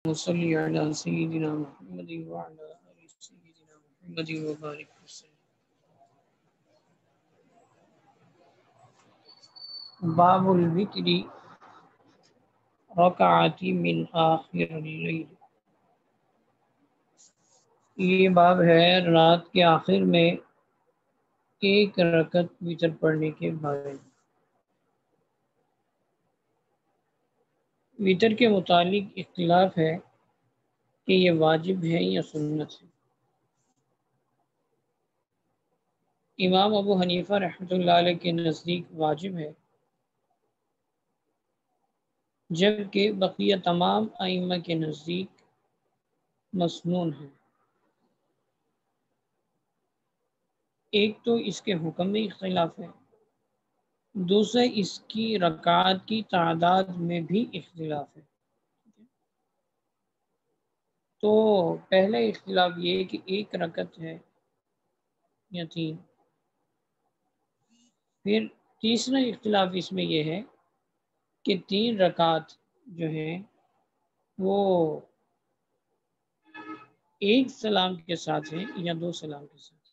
وصلی علی سیدنا محمد وعلی آل سیدنا محمد وبارک وسلم۔ باب الوتر رکعت من آخر اللیل، یہ باب ہے رات کے آخر میں ایک رکعت وتر پڑھنے کے بارے میں۔ وتر کے متعلق اختلاف ہے کہ یہ واجب ہے یا سنت ہے۔ امام ابو حنیفہ رحمۃ اللہ علیہ کے نزدیک واجب ہے، جبکہ بقیہ تمام ائمہ کے نزدیک مسنون ہے۔ ایک تو اس کے حکم میں اختلاف ہے، دوسرا اس کی رکعات کی تعداد میں بھی اختلاف ہے۔ تو پہلا اختلاف یہ ہے کہ ایک رکعت ہے یا تین۔ پھر تیسرا اختلاف اس میں یہ ہے کہ تین رکعت جو ہیں وہ ایک سلام کے ساتھ ہیں یا دو سلام کے ساتھ۔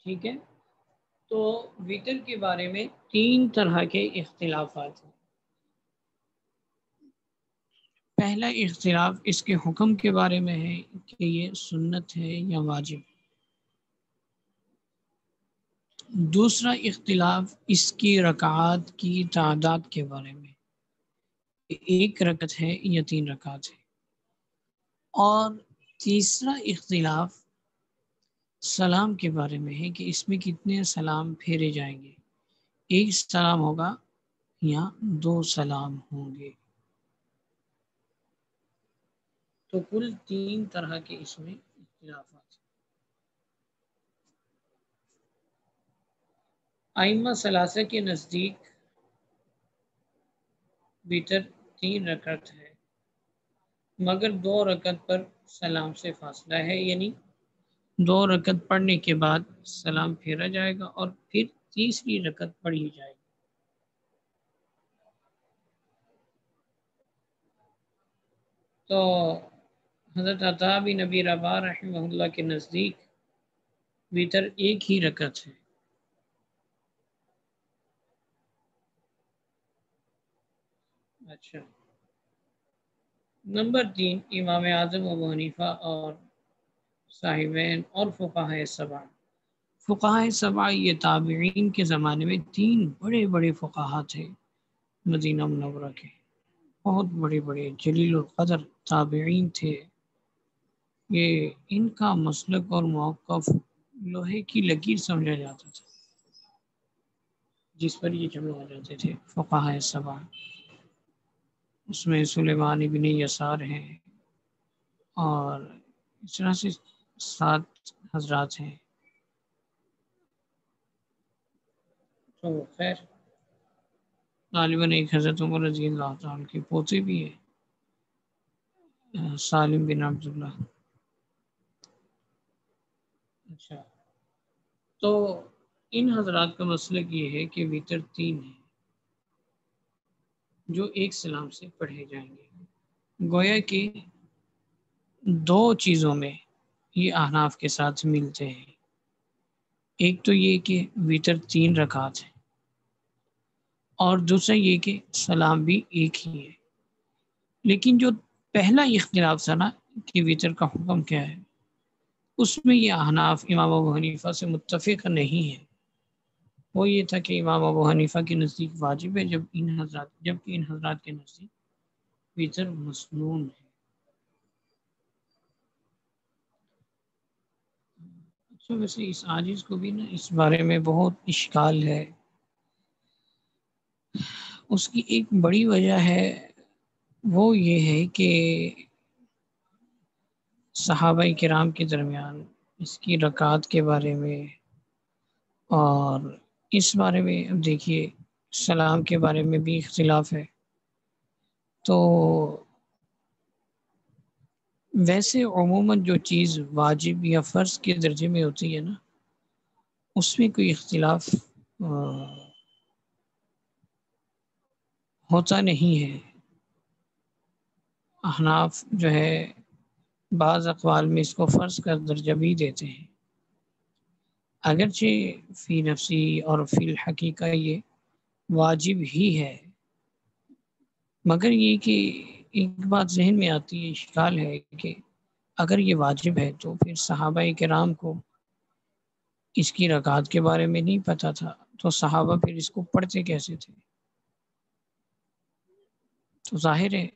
ٹھیک ہے، تو وتر کے بارے میں تین طرح کے اختلافات ہیں۔ پہلا اختلاف اس کے حکم کے بارے میں ہے کہ یہ سنت ہے یا واجب۔ دوسرا اختلاف اس کی رکعات کی تعداد کے بارے میں، ایک رکعت ہے یا تین رکعت ہے۔ اور تیسرا اختلاف سلام کے بارے میں ہے کہ اس میں کتنے سلام پھیرے جائیں گے، ایک سلام ہوگا یا دو سلام ہوں گے۔ تو کل تین طرح کے اس میں اختلافات ہیں۔ ائمہ ثلاثہ کے نزدیک وتر تین رکعت ہے، مگر دو رکعت پر سلام سے فاصلہ ہے، یعنی دو رکعت پڑھنے کے بعد سلام پھیرا جائے گا اور پھر تیسری رکعت پڑھی جائے گی۔ تو حضرت عطا بن ابی رباح رحمہ اللہ کے نزدیک وتر ایک ہی رکعت ہے۔ اچھا، نمبر 3 امام اعظم ابو حنیفہ اور صاحبین اور فقہائے سبع۔ فقہائے سبع یہ تابعین کے زمانے میں تین بڑے بڑے فقہا تھے مدینہ منورہ کے، بہت بڑے بڑے جلیل القدر تابعین تھے۔ یہ ان کا مسلک اور موقف لوہے کی لکیر سمجھا جاتا تھا، جس پر یہ جمع ہو جاتے تھے فقہائے سبع۔ اس میں سلیمان ابن یسار ہیں اور اس طرح سے 7 حضرات ہیں۔ تو خیر غالباً ایک حضرت عمر رضی اللہ تعالیٰ کے پوتے بھی ہیں، سالم بن عبداللہ۔ اچھا، تو ان حضرات کا مسلک یہ ہے کہ وتر 3 ہے جو ایک سلام سے پڑھے جائیں گے۔ گویا کہ دو چیزوں میں یہ احناف کے ساتھ ملتے ہیں، ایک تو یہ کہ وتر 3 رکعت ہے اور دوسرا یہ کہ سلام بھی ایک ہی ہے۔ لیکن جو پہلا اختلاف تھا نا کہ وتر کا حکم کیا ہے، اس میں یہ احناف امام ابو حنیفہ سے متفق نہیں ہے۔ وہ یہ تھا کہ امام ابو حنیفہ کے نزدیک واجب ہے، جبکہ ان حضرات کے نزدیک وتر مسنون ہے۔ اچھا، ویسے اس عاجز کو بھی نا اس بارے میں بہت اشکال ہے۔ اس کی ایک بڑی وجہ ہے، وہ یہ ہے کہ صحابہ کرام کے درمیان اس کی رکعات کے بارے میں اور اس بارے میں اب دیکھیے سلام کے بارے میں بھی اختلاف ہے۔ تو ویسے عموماً جو چیز واجب یا فرض کے درجے میں ہوتی ہے نا، اس میں کوئی اختلاف ہوتا نہیں ہے۔ احناف جو ہے بعض اقوال میں اس کو فرض کا درجہ بھی دیتے ہیں، اگرچہ فی نفسی اور فی الحقیقہ یہ واجب ہی ہے، مگر یہ کہ ایک بات ذہن میں آتی ہے، اشکال ہے کہ اگر یہ واجب ہے تو پھر صحابہ کرام کو اس کی رکعت کے بارے میں نہیں پتہ تھا، تو صحابہ پھر اس کو پڑھتے کیسے تھے؟ تو ظاہر ہے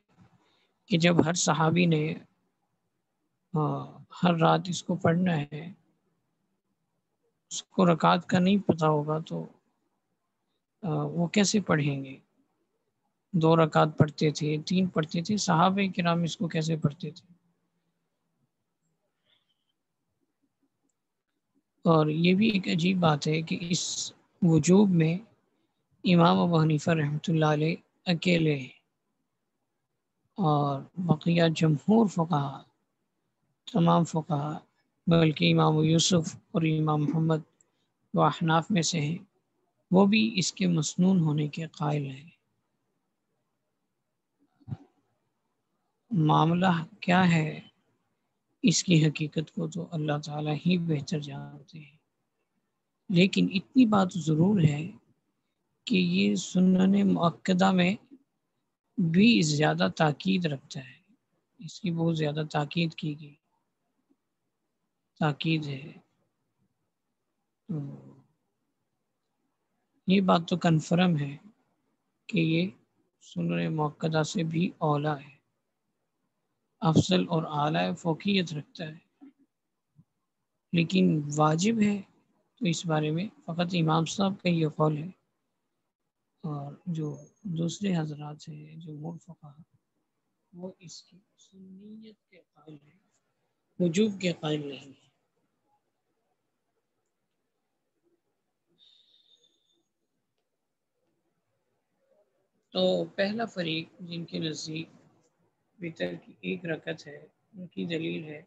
کہ جب ہر صحابی نے ہر رات اس کو پڑھنا ہے، اس کو رکعت کا نہیں پتہ ہوگا تو وہ کیسے پڑھیں گے؟ 2 رکعت پڑھتے تھے، 3 پڑھتے تھے، صحابہ کرام اس کو کیسے پڑھتے تھے؟ اور یہ بھی ایک عجیب بات ہے کہ اس وجوب میں امام ابو حنیفہ رحمۃ اللہ علیہ اکیلے ہیں، اور بقیہ جمہور فقہا، تمام فقہا، بلکہ امام یوسف اور امام محمد وہ احناف میں سے ہیں، وہ بھی اس کے مسنون ہونے کے قائل ہیں۔ معاملہ کیا ہے اس کی حقیقت کو تو اللہ تعالیٰ ہی بہتر جانتے ہیں، لیکن اتنی بات ضرور ہے کہ یہ سنن مؤکدہ میں بھی زیادہ تاکید رکھتا ہے، اس کی بہت زیادہ تاکید کی گئی، تاکید ہے۔ تو یہ بات تو کنفرم ہے کہ یہ سنن مؤکدہ سے بھی اولا ہے، افضل اور اعلیٰ فوقیت رکھتا ہے، لیکن واجب ہے تو اس بارے میں فقط امام صاحب کا یہ قول ہے، اور جو دوسرے حضرات ہیں جمہور فقہا وہ اس کی سنیت کے قائل ہیں، وجوب کے قائل نہیں ہیں۔ تو پہلا فریق جن کے نزدیک وتر کی 1 رکعت ہے، ان کی دلیل ہے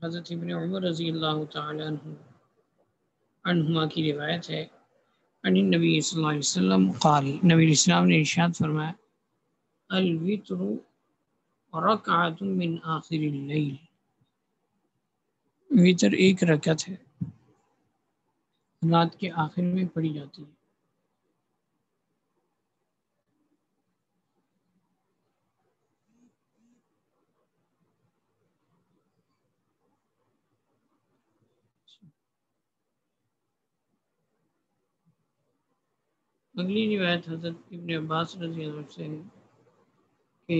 حضرت ابن عمر رضی اللہ تعالی عنہما کی روایت ہے، ان نبی صلی اللہ علیہ وسلم قال، نبی علیہ السلام نے ارشاد فرمایا، الوتر رکعت من آخر اللیل، وتر 1 رکعت ہے، رات کے آخر میں پڑھی جاتی ہے۔ اگلی روایت حضرت ابن عباس رضی اللہ عنہ سے ہے کہ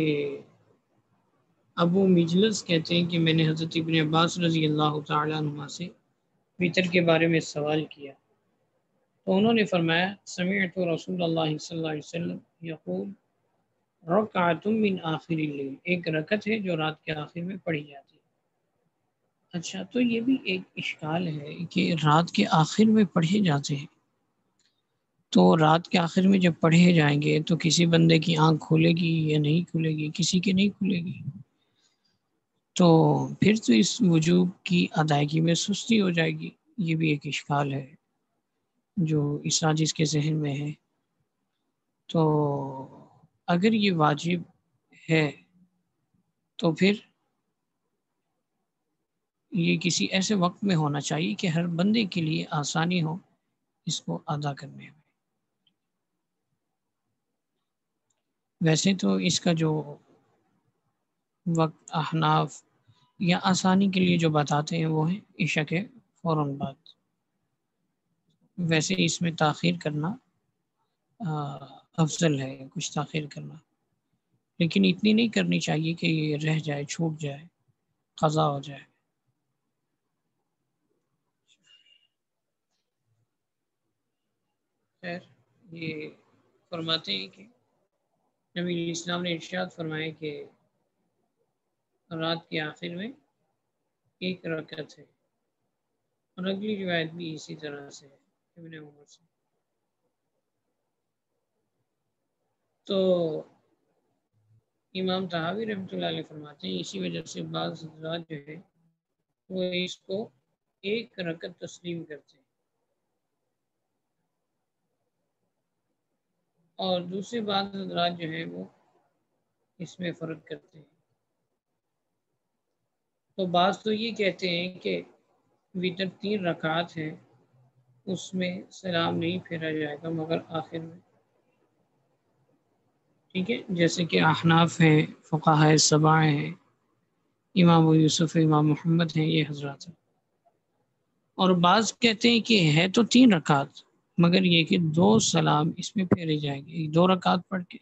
ابو مجلس کہتے ہیں کہ میں نے حضرت ابن عباس رضی اللہ تعالی عنہ سے وتر کے بارے میں سوال کیا، تو انہوں نے فرمایا، سمعت رسول اللہ صلی اللہ علیہ وسلم یقول رکعت من آخر اللیل، 1 رکعت ہے جو رات کے آخر میں پڑھی جاتی ہے۔ اچھا، تو یہ بھی ایک اشکال ہے کہ رات کے آخر میں پڑھے جاتے ہیں، تو رات کے آخر میں جب پڑھے جائیں گے تو کسی بندے کی آنکھ کھلے گی یا نہیں کھلے گی؟ کسی کی نہیں کھلے گی، تو پھر تو اس وجوب کی ادائیگی میں سستی ہو جائے گی۔ یہ بھی ایک اشکال ہے جو اس عاجز کے ذہن میں ہے۔ تو اگر یہ واجب ہے تو پھر یہ کسی ایسے وقت میں ہونا چاہیے کہ ہر بندے کے لیے آسانی ہو اس کو ادا کرنے میں۔ ویسے تو اس کا جو وقت احناف یا آسانی کے لیے جو بتاتے ہیں وہ ہے عشاء کے فوراً بعد، ویسے اس میں تاخیر کرنا افضل ہے، کچھ تاخیر کرنا، لیکن اتنی نہیں کرنی چاہیے کہ یہ رہ جائے، چھوٹ جائے، قضا ہو جائے۔ خیر، یہ فرماتے ہیں کہ نبی علیہ السلام نے ارشاد فرمایا کہ رات کے آخر میں 1 رکعت ہے، اور اگلی روایت بھی اسی طرح سے ہے ابن عمر سے۔ تو امام طحاوی رحمۃ اللہ علیہ فرماتے ہیں اسی وجہ سے بعض حضرات جو ہے وہ اس کو 1 رکعت تسلیم کرتے ہیں، اور دوسرے بعض حضرات جو ہیں وہ اس میں فرق کرتے ہیں. تو بعض تو یہ کہتے ہیں کہ ویتر 3 رکعات ہے، اس میں سلام نہیں پھیرا جائے گا مگر آخر میں. ٹھیک ہے، جیسے کہ احناف ہیں، فقہائے 7 ہیں، امام ابو یوسف، امام محمد ہیں، یہ حضرات ہیں. اور بعض کہتے ہیں کہ ہے تو 3 رکعات مگر یہ کہ 2 سلام اس میں پھیرے جائیں گے، 2 رکعت پڑھ کے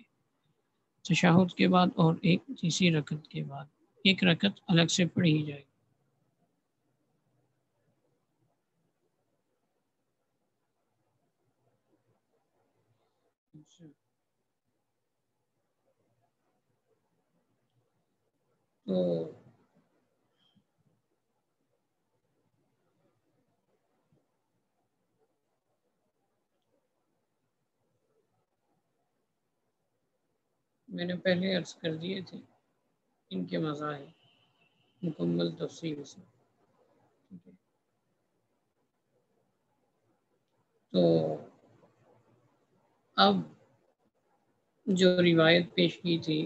تشہد کے بعد اور ایک تیسری رکعت کے بعد، ایک رکعت الگ سے پڑھی جائے گی. تو میں نے پہلے عرض کر دیے تھے ان کے مذاہب مکمل تفصیل سے. ٹھیک ہے، تو اب جو روایت پیش کی تھی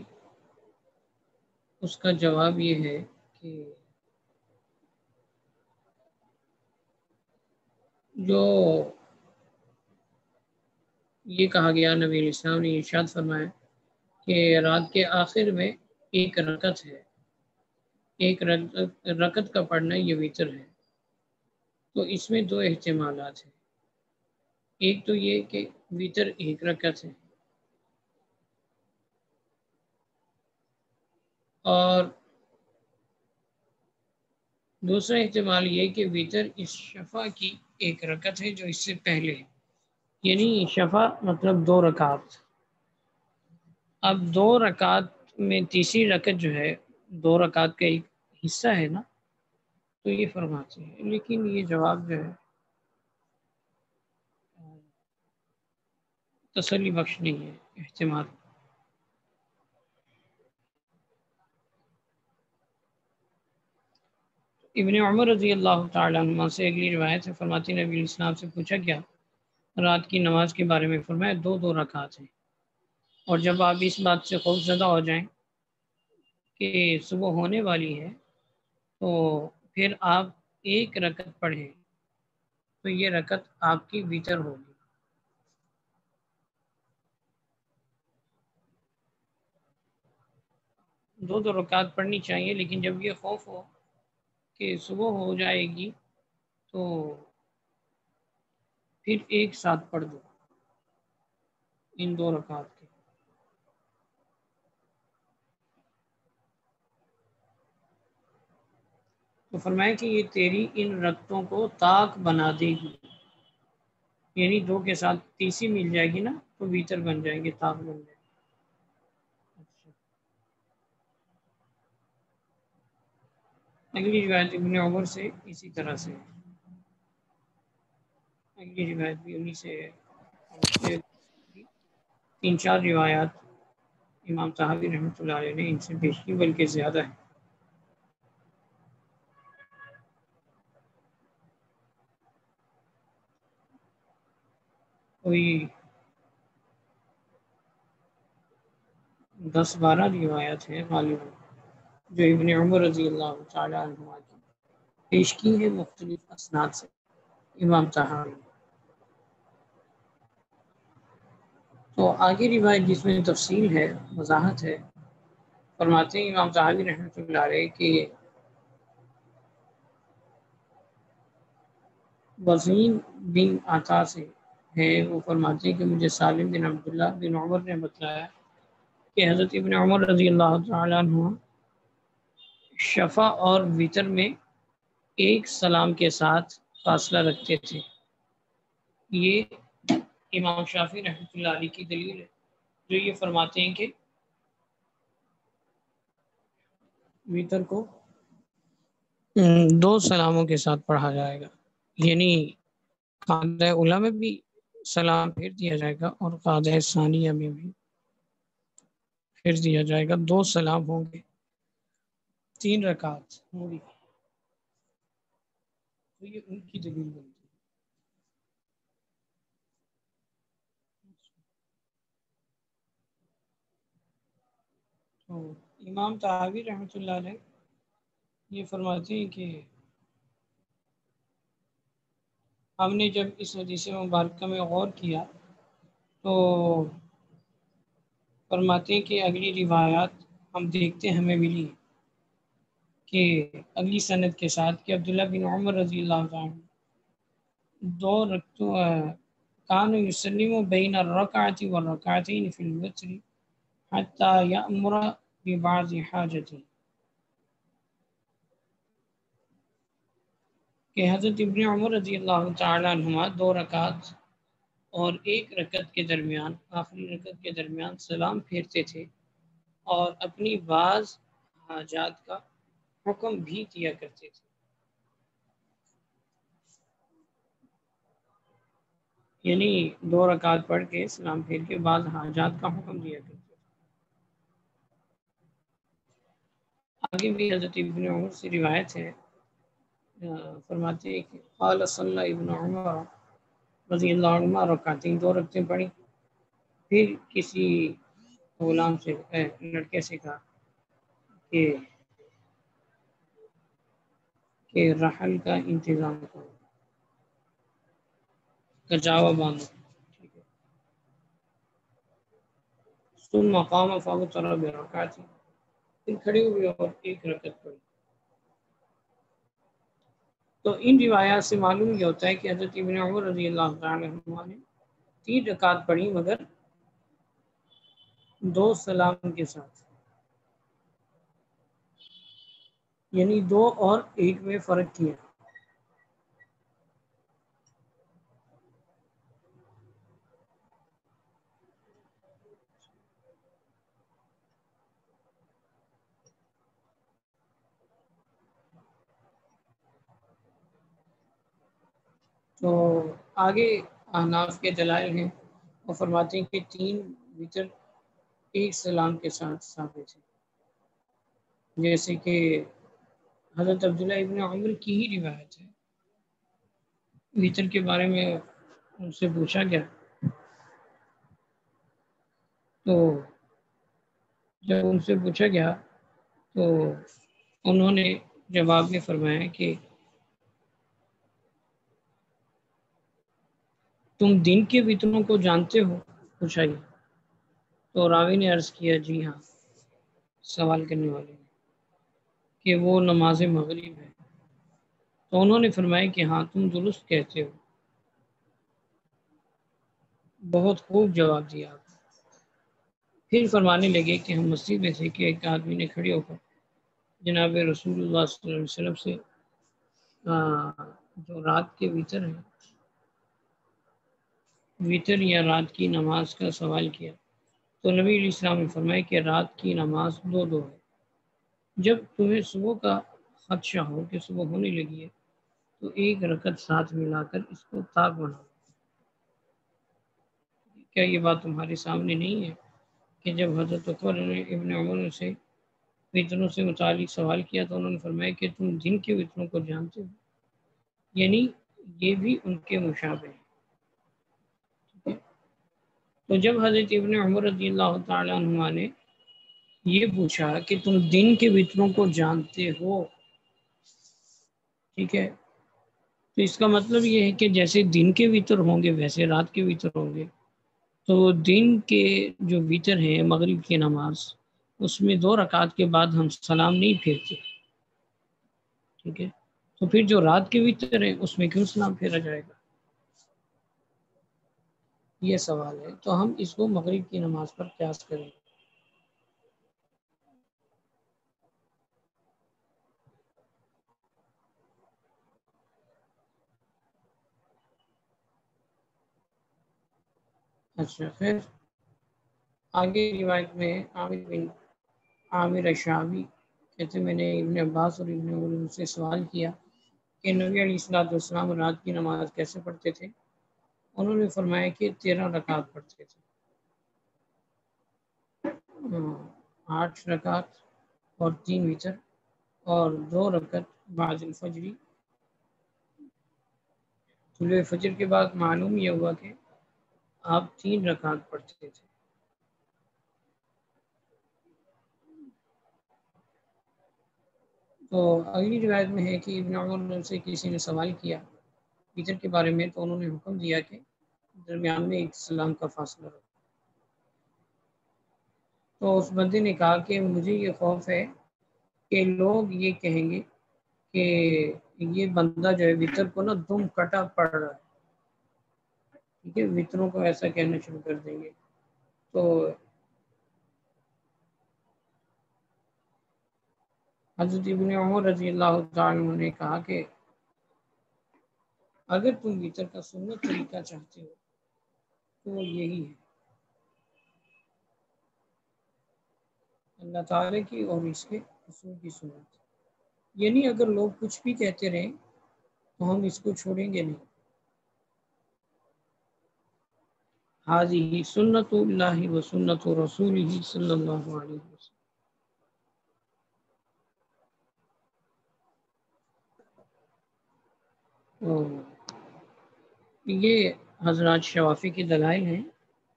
اس کا جواب یہ ہے کہ جو یہ کہا گیا، نبی علیہ السلام نے ارشاد فرمایا کہ رات کے آخر میں ایک رکعت ہے، ایک رکعت کا پڑھنا یہ وتر ہے. تو اس میں 2 احتمالات ہیں. ایک تو یہ کہ وتر 1 رکعت ہے، اور دوسرا احتمال یہ کہ وتر اس شفع کی 1 رکعت ہے جو اس سے پہلے ہے، یعنی شفع مطلب 2 رکعت. اب 2 رکعت میں تیسری رکعت جو ہے 2 رکعت کا ایک حصہ ہے نا، تو یہ فرماتے ہیں. لیکن یہ جواب جو ہے تسلی بخش نہیں ہے، احتمال. ابن عمر رضی اللہ تعالیٰ عنہ سے اگلی روایت ہے، فرماتی نبی علیہ السلام سے پوچھا گیا رات کی نماز کے بارے میں، فرمایا 2 رکعت ہیں، اور جب آپ اس بات سے خوف زدہ ہو جائیں کہ صبح ہونے والی ہے تو پھر آپ 1 رکعت پڑھیں تو یہ رکعت آپ کی وتر ہوگی. دو رکعت پڑھنی چاہیے، لیکن جب یہ خوف ہو کہ صبح ہو جائے گی تو پھر ایک ساتھ پڑھ دو ان 2 رکعت کے. تو فرمایا کہ یہ تیری ان رکعتوں کو طاق بنا دے گی، یعنی 2 کے ساتھ تیسری مل جائے گی نا تو ویتر بن جائیں گے، طاق بن جائیں گے. اچھا، اگلی روایت ابن عمر سے اسی طرح سے، اگلی روایت بھی انہی سے ہے. 3-4 روایات امام طحاوی رحمۃ اللہ علیہ نے ان سے پیش کی، بلکہ زیادہ ہے. کوئی 10-12 روایات ہیں غالباً جو ابن عمر رضی اللہ تعالیٰ عنہ کی پیش کی ہے مختلف اسناد سے امام طحاوی. تو آگے روایت جس میں تفصیل ہے، وضاحت ہے، فرماتے ہیں امام طحاوی رحمۃ اللہ علیہ کہ وسیم بن عطا سے ہے، وہ فرماتے ہیں کہ مجھے سالم بن عبداللہ بن عمر نے بتلایا کہ حضرت ابن عمر رضی اللہ تعالیٰ عنہ شفع اور وتر میں 1 سلام کے ساتھ فاصلہ رکھتے تھے. یہ امام شافعی رحمۃ اللہ علیہ کی دلیل ہے، جو یہ فرماتے ہیں کہ وتر کو 2 سلاموں کے ساتھ پڑھا جائے گا، یعنی قاعدہ اولیٰ میں بھی سلام پھر دیا جائے گا اور قاعدہ ثانیہ میں بھی پھر دیا جائے گا. 2 سلام ہوں گے، 3 رکعت ہوں گی. تو یہ ان کی دلیل بنتی ہے. تو امام طحاوی رحمۃ اللہ علیہ یہ فرماتے ہیں کہ ہم نے جب اس حدیث مبارکہ میں غور کیا تو فرماتے ہیں کہ اگلی روایات ہم دیکھتے ہمیں ملی کہ اگلی سند کے ساتھ کہ عبداللہ بن عمر رضی اللہ عنہ دو رکعتوں کانوا یسلم بین الرکعۃ والرکعتین فی الوتر حتی یأمر ببعض حاجته کہ حضرت ابن عمر رضی اللہ تعالی عنہما 2 رکعت اور 1 رکعت کے درمیان آخری رکعت کے درمیان سلام پھیرتے تھے اور اپنی بعض حاجات کا حکم بھی دیا کرتے تھے، یعنی 2 رکعت پڑھ کے سلام پھیر کے بعض حاجات کا حکم دیا کرتے تھے۔ آگے بھی حضرت ابن عمر سے روایت ہے، فرماتے ہیں کہ قال صلی ابن عمر رضی اللہ عنہ رکعتین 2 رکعتیں پڑھی، پھر کسی غلام سے لڑکے سے کہا کہ رحل کا انتظام کرو، کجاوا باندھو، ٹھیک ہے۔ ثم مقام فاوتر برکعت، پھر کھڑے ہوئے اور 1 رکعت پڑھی۔ تو ان روایات سے معلوم یہ ہوتا ہے کہ حضرت ابن عمر رضی اللہ تعالی عنہ نے 3 رکعت پڑھی مگر 2 سلام کے ساتھ، یعنی 2 اور 1 میں فرق کیا۔ تو آگے احناف کے دلائل ہیں، وہ فرماتے ہیں کہ 3 وتر 1 سلام کے ساتھ ثابت ہے، جیسے کہ حضرت عبداللہ ابن عمر کی ہی روایت ہے۔ وتر کے بارے میں ان سے پوچھا گیا تو جب ان سے پوچھا گیا تو انہوں نے جواب میں فرمایا کہ تم دن کے وتروں کو جانتے ہو؟ پوچھا گیا تو راوی نے عرض کیا جی ہاں، سوال کرنے والے نے، کہ وہ نماز مغرب ہے۔ تو انہوں نے فرمایا کہ ہاں تم درست کہتے ہو، بہت خوب جواب دیا آپ۔ پھر فرمانے لگے کہ ہم مسجد میں تھے کہ ایک آدمی نے کھڑے ہو کر جناب رسول اللہ صلی اللہ علیہ وسلم سے جو رات کے وتر ہیں، وتر یا رات کی نماز کا سوال کیا تو نبی علیہ السلام نے فرمایا کہ رات کی نماز 2 ہے، جب تمہیں صبح کا خدشہ ہو کہ صبح ہونے لگی ہے تو 1 رکعت ساتھ ملا کر اس کو طاق بناؤ۔ کیا یہ بات تمہارے سامنے نہیں ہے کہ جب حضرت عمر نے ابن عمر سے وتروں سے متعلق سوال کیا تو انہوں نے فرمایا کہ تم دن کے وتروں کو جانتے ہو، یعنی یہ بھی ان کے مشابہ ہے۔ تو جب حضرت ابن عمر رضی اللہ تعالی عنہ نے یہ پوچھا کہ تم دن کے وتروں کو جانتے ہو، ٹھیک ہے، تو اس کا مطلب یہ ہے کہ جیسے دن کے وتر ہوں گے ویسے رات کے وتر ہوں گے۔ تو دن کے جو وتر ہیں مغرب کی نماز، اس میں 2 رکعت کے بعد ہم سلام نہیں پھیرتے، ٹھیک ہے، تو پھر جو رات کے وتر ہیں اس میں کیوں سلام پھیرا جائے گا؟ یہ سوال ہے، تو ہم اس کو مغرب کی نماز پر قیاس کریں۔ اچھا، پھر آگے روایت میں عامر اشعبی کہتے میں نے ابن عباس اور ابن عمر سے سوال کیا کہ نبی علیہ الصلوۃ والسلام رات کی نماز کیسے پڑھتے تھے؟ انہوں نے فرمایا کہ 13 رکعت پڑھتے تھے، 8 رکعت اور 3 وتر اور 2 رکعت بعد الفجری۔ طلوع فجر کے بعد معلوم یہ ہوا کہ آپ 3 رکعت پڑھتے تھے۔ تو اگلی روایت میں ہے کہ ابن عمر سے کسی نے سوال کیا وطر کے بارے میں، تو انہوں نے حکم دیا کہ درمیان میں ایک سلام کا فاصلہ رکھو۔ تو اس بندے نے کہا کہ مجھے یہ خوف ہے کہ لوگ یہ کہیں گے کہ یہ بندہ جو ہے وطر کو نا دم کٹا پڑ رہا ہے، ٹھیک ہے، وطروں کو ایسا کہنا شروع کر دیں گے۔ تو حضرت ابن عمر رضی اللہ تعالیٰ عنہ نے کہا کہ اگر تم وطر کا سنت طریقہ چاہتے ہو تو وہ یہی ہے، اللہ تعالیٰ کی اور اس کے رسول کی سنت، یعنی اگر لوگ کچھ بھی کہتے رہیں تو ہم اس کو چھوڑیں گے نہیں۔ هذه سنت اللہ و سنت رسولہ صلی اللہ علیہ وسلم۔ یہ حضرات شوافی کے دلائل ہیں،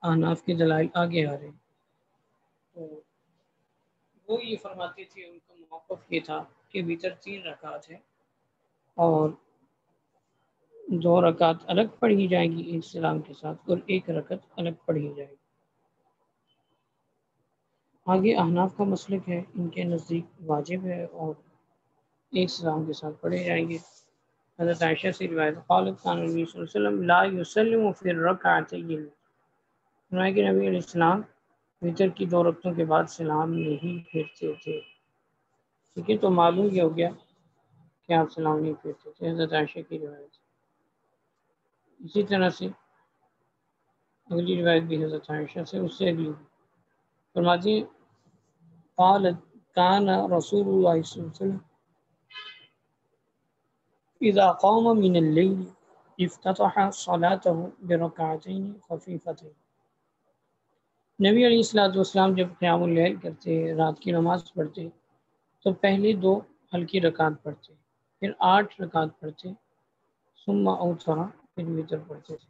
احناف کے دلائل آگے آ رہے ہیں۔ تو وہ یہ فرماتے تھے، ان کا موقف یہ تھا کہ وطر 3 رکعت ہے اور 2 رکعت الگ پڑھی جائیں گی ایک سلام کے ساتھ، اور 1 رکعت الگ پڑھی جائے گی۔ آگے احناف کا مسلک ہے، ان کے نزدیک واجب ہے اور 1 سلام کے ساتھ پڑھے جائیں گے۔ حضرت عائشہ سے روایت قالت کان نبی صلی اللہ علیہ وسلم لا یسلم فی الرکعتین، فرمایا کہ نبی علیہ السلام وطر کی 2 رکعتوں کے بعد سلام نہیں پھیرتے تھے، ٹھیک ہے۔ تو معلوم یہ ہو گیا کہ آپ سلام نہیں پھیرتے تھے، حضرت عائشہ کی روایت۔ اسی طرح سے اگلی روایت بھی حضرت عائشہ سے، اس سے اگلی فرماتی ہیں قالت کان رسول اللہ صلی اللہ علیہ وسلم اذا قام من اللیل افتتح صلاته برکعتین خفیفتین، نبی علیہ الصلوۃ والسلام جب قیام اللیل کرتے، رات کی نماز پڑھتے، تو پہلے 2 ہلکی رکعت پڑھتے، پھر 8 رکعت پڑھتے، ثم اوتر، پھر وتر پڑھتے تھے۔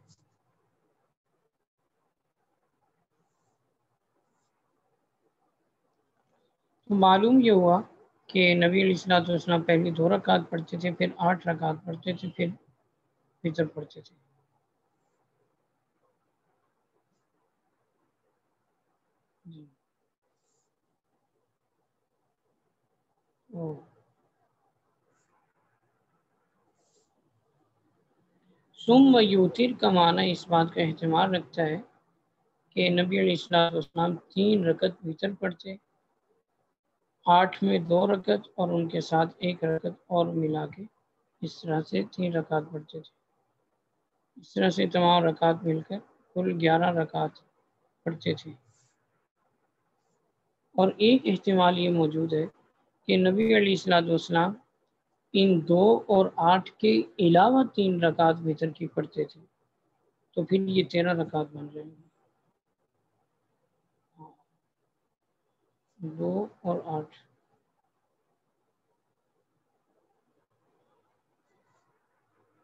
تو معلوم یہ ہوا کہ نبی علیہ الصلوۃ والسلام پہلے 2 رکعت پڑھتے تھے، پھر 8 رکعت پڑھتے تھے، پھر وتر پڑھتے تھے۔ جی ثم یوتر کا معنی اس بات کا احتمال رکھتا ہے کہ نبی علیہ الصلوۃ والسلام 3 رکعت وتر پڑھتے، 8 میں 2 رکعت اور ان کے ساتھ 1 رکعت اور ملا کے اس طرح سے 3 رکعت پڑھتے تھے۔ اس طرح سے تمام رکعت مل کر کل 11 رکعت پڑھتے تھے۔ اور ایک احتمال یہ موجود ہے کہ نبی علیہ الصلوۃ والسلام ان 2 اور 8 کے علاوہ 3 رکعت وتر کی پڑھتے تھے، تو پھر یہ 13 رکعت بن جائیں گے، 2 اور 8۔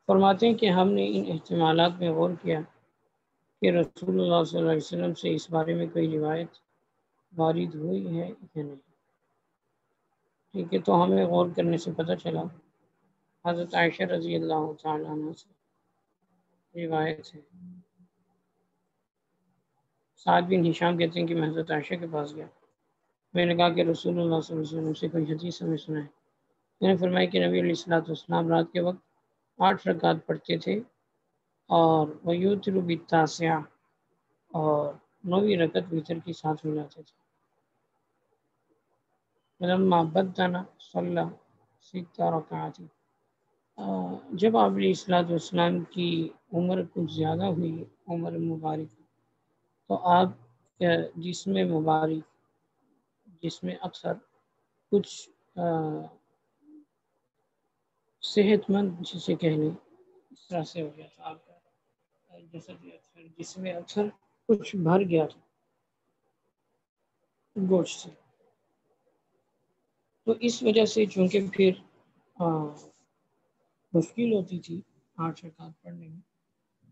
فرماتے ہیں کہ ہم نے ان احتمالات میں غور کیا کہ رسول اللہ صلی اللہ علیہ وسلم سے اس بارے میں کوئی روایت وارد ہوئی ہے یا نہیں، ٹھیک ہے۔ تو ہمیں غور کرنے سے پتہ چلا حضرت عائشہ رضی اللہ تعالیٰ عنہ سے روایت ہے۔ سعد بن ہشام کہتے ہیں کہ میں حضرت عائشہ کے پاس گیا، میں نے کہا کہ رسول اللہ صلی اللہ علیہ وسلم سے کوئی حدیث ہمیں سنائے۔ میں نے فرمایا کہ نبی علیہ الصلوۃ والسلام رات کے وقت 8 رکعت پڑھتے تھے اور ویوتر بالتاسعہ، اور 9ویں رکعت وتر کی ساتھ ملاتے تھے۔ فلما بدنا صلی 6 رکعات، جب آپ علیہ الصلوۃ والسلام کی عمر کچھ زیادہ ہوئی، عمر مبارک، تو آپ جسم مبارک، جس میں اکثر کچھ صحت مند جسے کہہ لیں، اس طرح سے ہو گیا تھا آپ کا جس میں اکثر کچھ بھر گیا تھا گوشت سے، تو اس وجہ سے چونکہ پھر مشکل ہوتی تھی 8 رکعت پڑھنے میں،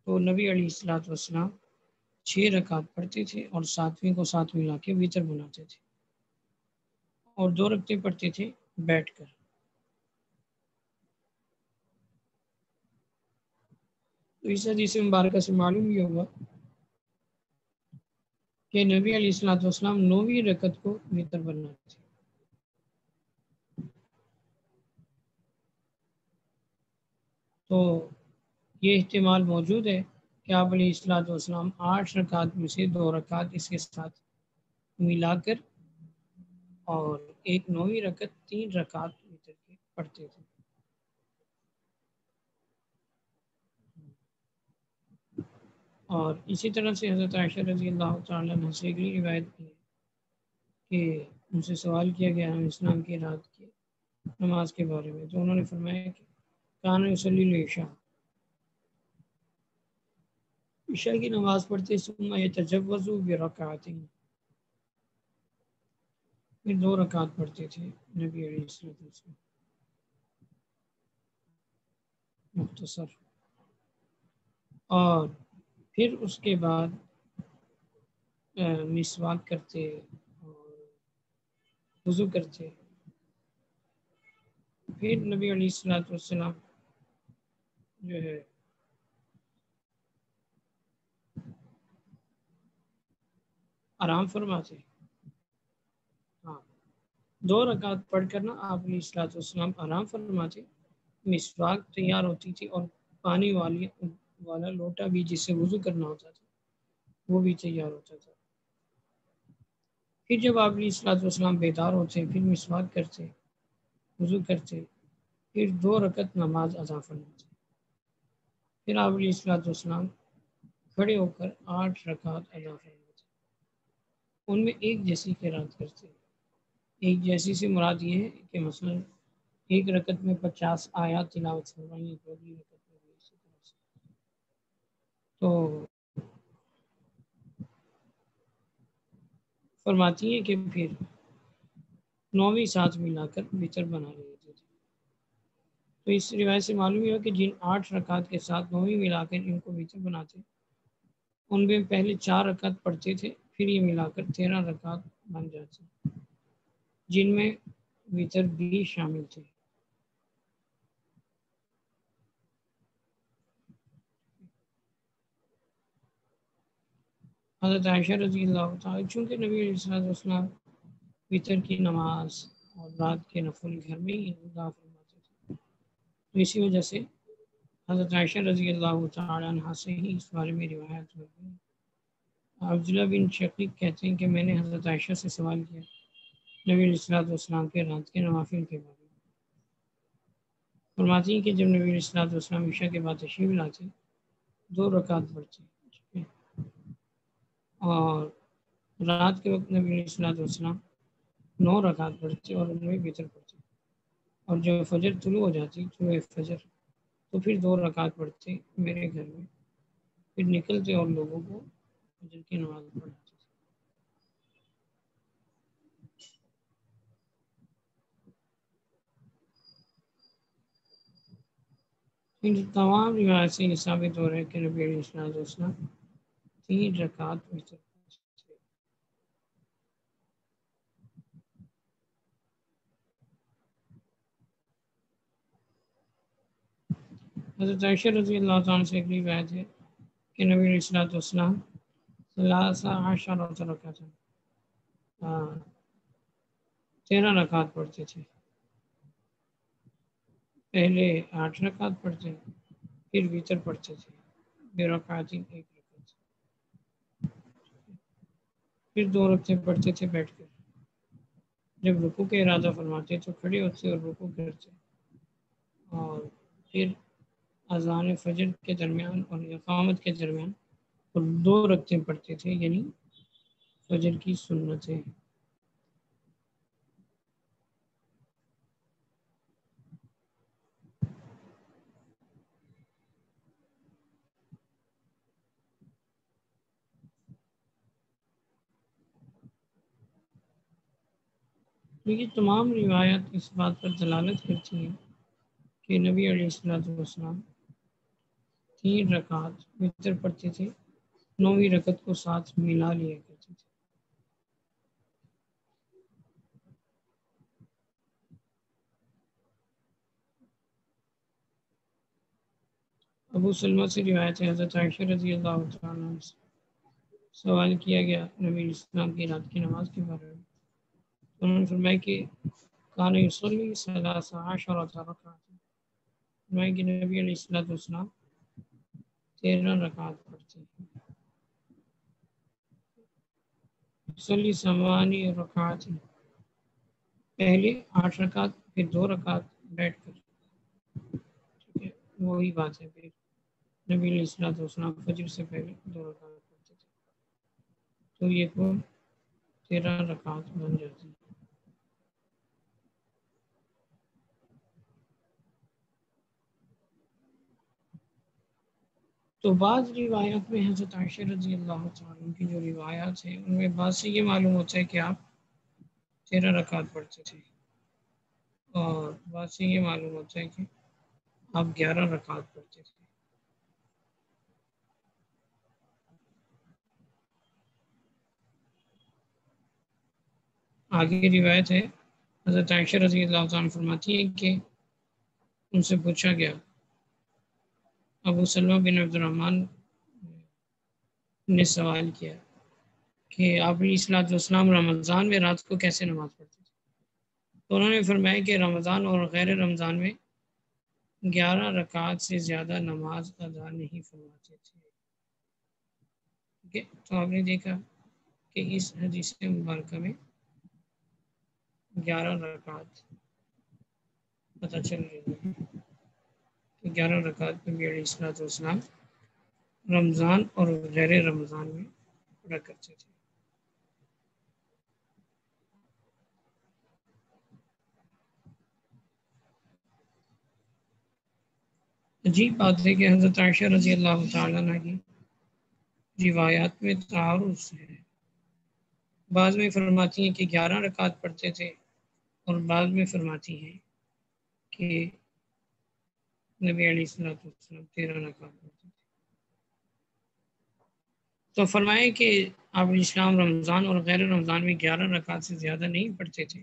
تو نبی علیہ الصلوۃ والسلام 6 رکعت پڑھتے تھے اور 7ویں کو ساتھ ملا کے وتر بناتے تھے، اور 2 رکعتیں پڑھتے تھے بیٹھ کر۔ تو اس حدیث مبارکہ سے معلوم یہ ہوگا کہ نبی علیہ الصلوۃ والسلام 9ویں رکعت کو وتر بناتے تھے. تو یہ احتمال موجود ہے کہ آپ علیہ الصلوۃ والسلام 8 رکعت میں سے 2 رکعت اس کے ساتھ ملا کر اور ایک 9ویں رکعت 3 رکعت وتر کے پڑھتے تھے. اور اسی طرح سے حضرت عائشہ رضی اللہ تعالیٰ عنہ سے اگلی روایت بھی ہے کہ ان سے سوال کیا گیا اسلام کی رات کی نماز کے بارے میں، تو انہوں نے فرمایا کہ کان یصلی العشاء، عشاء کی نماز پڑھتے ثم یتجوز برکعتین، پھر 2 رکعت پڑھتے تھے نبی علیہ السلام مختصر، اور پھر اس کے بعد مسواک کرتے اور وضو کرتے. پھر نبی علیہ السلام جو ہے آرام فرماتے. ہاں، 2 رکعت پڑھ کر نا آپ علیہ السلام آرام فرماتے، مسواک تیار ہوتی تھی اور پانی والا لوٹا بھی جس سے وضو کرنا ہوتا تھا وہ بھی تیار ہوتا تھا. پھر جب آپ علیہ السلام بیدار ہوتے پھر مسواک کرتے، وضو کرتے، پھر 2 رکعت نماز ادا فرماتے. پھر آپ علیہ السلام کھڑے ہو کر 8 رکعت ادا فرماتے، ان میں ایک جیسی قرات کرتے. ایک جیسی سے مراد یہ ہے کہ مثلا ایک رکعت میں 50 آیات تلاوت فرمائیں، اگلی رکعت میں بھی اسی طرح سے. تو فرماتی ہیں کہ پھر 9ویں ساتھ ملا کر وتر بنا لیتے تھے. تو اس روایت سے معلوم ہوا کہ جن 8 رکعت کے ساتھ 9ویں ملا کر ان کو وتر بناتے، ان میں پہلے 4 رکعت پڑھتے تھے، پھر یہ ملا کر 13 رکعت بن جاتی جن میں وتر بھی شامل تھے. حضرت عائشہ رضی اللہ تعالیٰ، چونکہ نبی علیہ السلام وتر کی نماز اور رات کے نفل گھر میں ہی ادا فرماتے تھے، تو اسی وجہ سے حضرت عائشہ رضی اللہ تعالیٰ عنہ سے ہی اس بارے میں روایت ہوئی. عبداللہ بن شقیق کہتے ہیں کہ میں نے حضرت عائشہ سے سوال کیا نبی علیہ السلام کے رات کے نوافل کے بارے میں. فرماتی ہیں کہ جب نبی علیہ السلام عشاء کے بعد تشریف لاتے 2 رکعت پڑھتے اور رات کے وقت نبی علیہ السلام 9 رکعت پڑھتے اور ان میں وتر پڑھتے، اور جب فجر طلوع ہو جاتی طلوع فجر تو پھر 2 رکعت پڑھتے میرے گھر میں، پھر نکلتے اور لوگوں کو فجر کی نماز پڑھاتے. ان تمام روایت سے یہ ثابت ہو رہا ہے کہ نبی علیہ السلام 3 رکعت وتر. حضرت عائشہ رضی اللہ تعالیٰ سے ایک روایت ہے کہ نبی علیہ السلام 13 رکعت 13 رکعت پڑھتے تھے. پہلے 8 رکعت پڑھتے پھر وتر پڑھتے تھے بے رکعتین، 1 رکعت، پھر 2 رکعتیں پڑھتے تھے بیٹھ کر. جب رکوع کا ارادہ فرماتے تو کھڑے ہوتے اور رکوع کرتے، اور پھر اذان فجر کے درمیان اور اقامت کے درمیان اور 2 رکعتیں پڑھتے تھے، یعنی فجر کی سنتیں. یہ تمام روایات اس بات پر دلالت کرتی ہیں کہ نبی علیہ السلام 3 رکعت وتر پڑھتے تھے، 9ویں رکعت کو ساتھ ملا لیا کرتے تھے. ابو سلمہ سے روایت ہے حضرت عائشہ رضی اللہ تعالیٰ عنہ سے سوال کیا گیا نبی علیہ السلام کی رات کی نماز کے بارے میں، انہوں نے فرمایا کہ کان یصلی 13 رکعۃ، فرمایا کہ نبی علیہ السلام 13 رکعت پڑھتے ہیں. یصلی 8 رکعات، پہلے 8 رکعت پھر 2 رکعت بیٹھ کر، ٹھیک ہے، وہی بات ہے. پھر نبی علیہ السلام فجر سے پہلے 2 رکعت پڑھتے تھے، تو یہ کل 13 رکعت بن جاتی ہے. تو بعض روایات میں حضرت عائشہ رضی اللہ تعالیٰ کی جو روایات ہیں ان میں بعض سے یہ معلوم ہوتا ہے کہ آپ 13 رکعت پڑھتے تھے، اور بعض سے یہ معلوم ہوتا ہے کہ آپ 11 رکعت پڑھتے تھے. آگے کی روایت ہے حضرت عائشہ رضی اللہ تعالیٰ فرماتی ہے کہ ان سے پوچھا گیا، ابو سلمہ بن عبد الرحمن نے سوال کیا کہ آپ علیہ السلام رمضان میں رات کو کیسے نماز پڑھتے تھے؟ تو انہوں نے فرمایا کہ رمضان اور غیر رمضان میں 11 رکعت سے زیادہ نماز ادا نہیں فرماتے تھے. تو آپ نے دیکھا کہ اس حدیث مبارکہ میں 11 رکعت پتہ چل رہی ہے کہ 11 رکعت نبی علیہ السلام رمضان اور غیر رمضان میں پڑھا کرتے تھے. عجیب بات ہے کہ حضرت عائشہ رضی اللہ تعالیٰ عنہ کی روایات میں تعارض ہے. بعض میں فرماتی ہیں کہ 11 رکعت پڑھتے تھے، اور بعض میں فرماتی ہیں کہ نبی علیہ السلام 13 رکعت پڑھتے تھے. تو فرمائے کہ آپ علیہ السلام رمضان اور غیر رمضان میں 11 رکعت سے زیادہ نہیں پڑھتے تھے،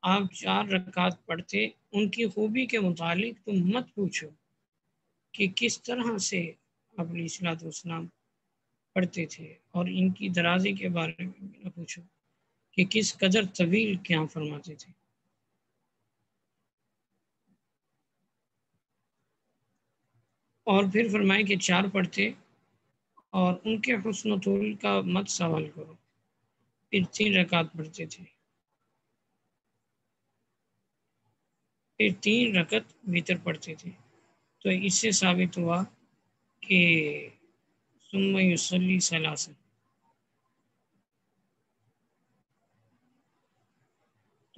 آپ 4 رکعت پڑھتے. ان کی خوبی کے متعلق تم مت پوچھو کہ کس طرح سے آپ علیہ السلام پڑھتے تھے، اور ان کی درازی کے بارے میں نہ پوچھو کہ کس قدر طویل قیام فرماتے تھے. اور پھر فرمائے کہ 4 پڑھتے، اور ان کے حسن و طول کا مت سوال کرو. پھر 3 رکعت پڑھتے تھے، پھر 3 رکعت وتر پڑھتے تھے. تو اس سے ثابت ہوا کہ ثم یصلی ثلاثا،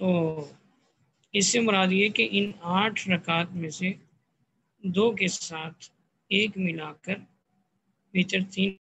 تو اس سے مراد یہ کہ ان 8 رکعت میں سے 2 کے ساتھ 1 ملا کر وتر 3